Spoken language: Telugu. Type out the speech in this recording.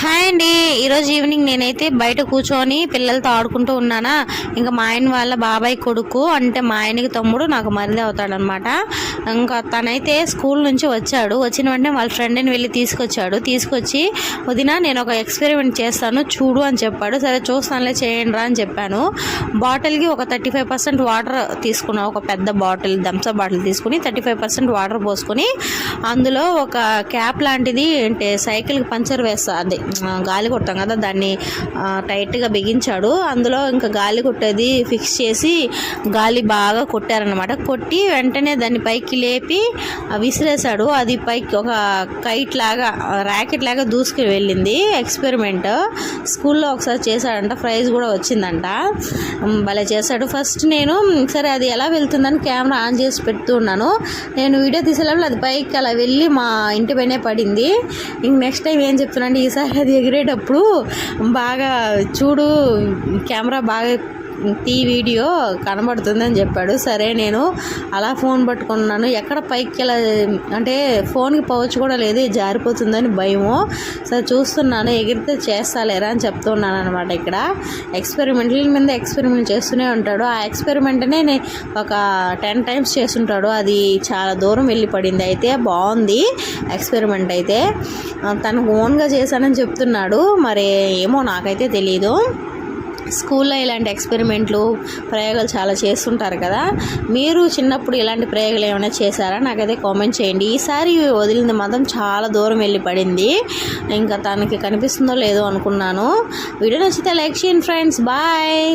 హాయ్ అండి. ఈరోజు ఈవినింగ్ నేనైతే బయట కూర్చొని పిల్లలతో ఆడుకుంటూ ఉన్నానా. ఇంకా మా ఆయన వాళ్ళ బాబాయ్ కొడుకు, అంటే మా ఆయనకి తమ్ముడు, నాకు మరిది అవుతాడనమాట. ఇంకా తనైతే స్కూల్ నుంచి వచ్చాడు. వచ్చిన వెంటనే వాళ్ళ ఫ్రెండ్ని వెళ్ళి తీసుకొచ్చి వదిన నేను ఒక ఎక్స్పెరిమెంట్ చేస్తాను చూడు అని చెప్పాడు. సరే చూస్తానులే, చేయండి రా అని చెప్పాను. బాటిల్కి ఒక 35% వాటర్ తీసుకున్నాను. ఒక పెద్ద బాటిల్, థమ్స్అప్ బాటిల్ తీసుకుని 35% వాటర్ పోసుకొని అందులో ఒక క్యాప్ లాంటిది, అంటే సైకిల్కి పంచర్ వేస్తా, అది గాలి కొడతాం కదా, దాన్ని టైట్గా బిగించాడు. అందులో ఇంకా గాలి కొట్టేది ఫిక్స్ చేసి గాలి బాగా కొట్టారనమాట. కొట్టి వెంటనే దాన్ని పైకి లేపి విసిరేశాడు. అది పైకి ఒక కైట్ లాగా, ర్యాకెట్ లాగా దూసుకు వెళ్ళింది. ఎక్స్పెరిమెంట్ స్కూల్లో ఒకసారి చేశాడంట, ప్రైజ్ కూడా వచ్చిందంట. భలే చేశాడు. ఫస్ట్ నేను సరే అది ఎలా వెళ్తుందని కెమెరా ఆన్ చేసి పెడుతూ ఉన్నాను. నేను వీడియో తీసేటప్పుడు అది పైకి అలా వెళ్ళి మా ఇంటి పైనే పడింది. ఇంక నెక్స్ట్ టైం ఏం చెప్తున్నాను, ఈసారి అది ఎగిరేటప్పుడు బాగా చూడు, కెమెరా బాగా వీడియో కనబడుతుంది అని చెప్పాడు. సరే నేను అలా ఫోన్ పట్టుకున్నాను. ఎక్కడ పైకి ఇలా, అంటే ఫోన్కి పౌచ్ కూడా లేదు, జారిపోతుందని భయము. సరే చూస్తున్నాను, ఎగిరితే చేస్తాలేరా అని చెప్తున్నాను అనమాట. ఇక్కడ ఎక్స్పెరిమెంట్ల మీద ఎక్స్పెరిమెంట్ చేస్తూనే ఉంటాడు. ఆ ఎక్స్పెరిమెంట్నే ఒక 10 times చేస్తుంటాడు. అది చాలా దూరం వెళ్ళి పడింది. అయితే బాగుంది ఎక్స్పెరిమెంట్. అయితే తనకు ఓన్గా చేశానని చెప్తున్నాడు. మరి ఏమో నాకైతే తెలీదు. స్కూల్లో ఇలాంటి ఎక్స్పెరిమెంట్లు, ప్రయోగాలు చాలా చేస్తుంటారు కదా. మీరు చిన్నప్పుడు ఇలాంటి ప్రయోగాలు ఏమైనా చేశారా? నాకైతే కామెంట్ చేయండి. ఈసారి వదిలింది మాత్రం చాలా దూరం వెళ్ళి పడింది. ఇంకా తనకి కనిపిస్తుందో లేదో అనుకున్నాను. వీడియో నచ్చితే లైక్ చేయండి ఫ్రెండ్స్. బాయ్.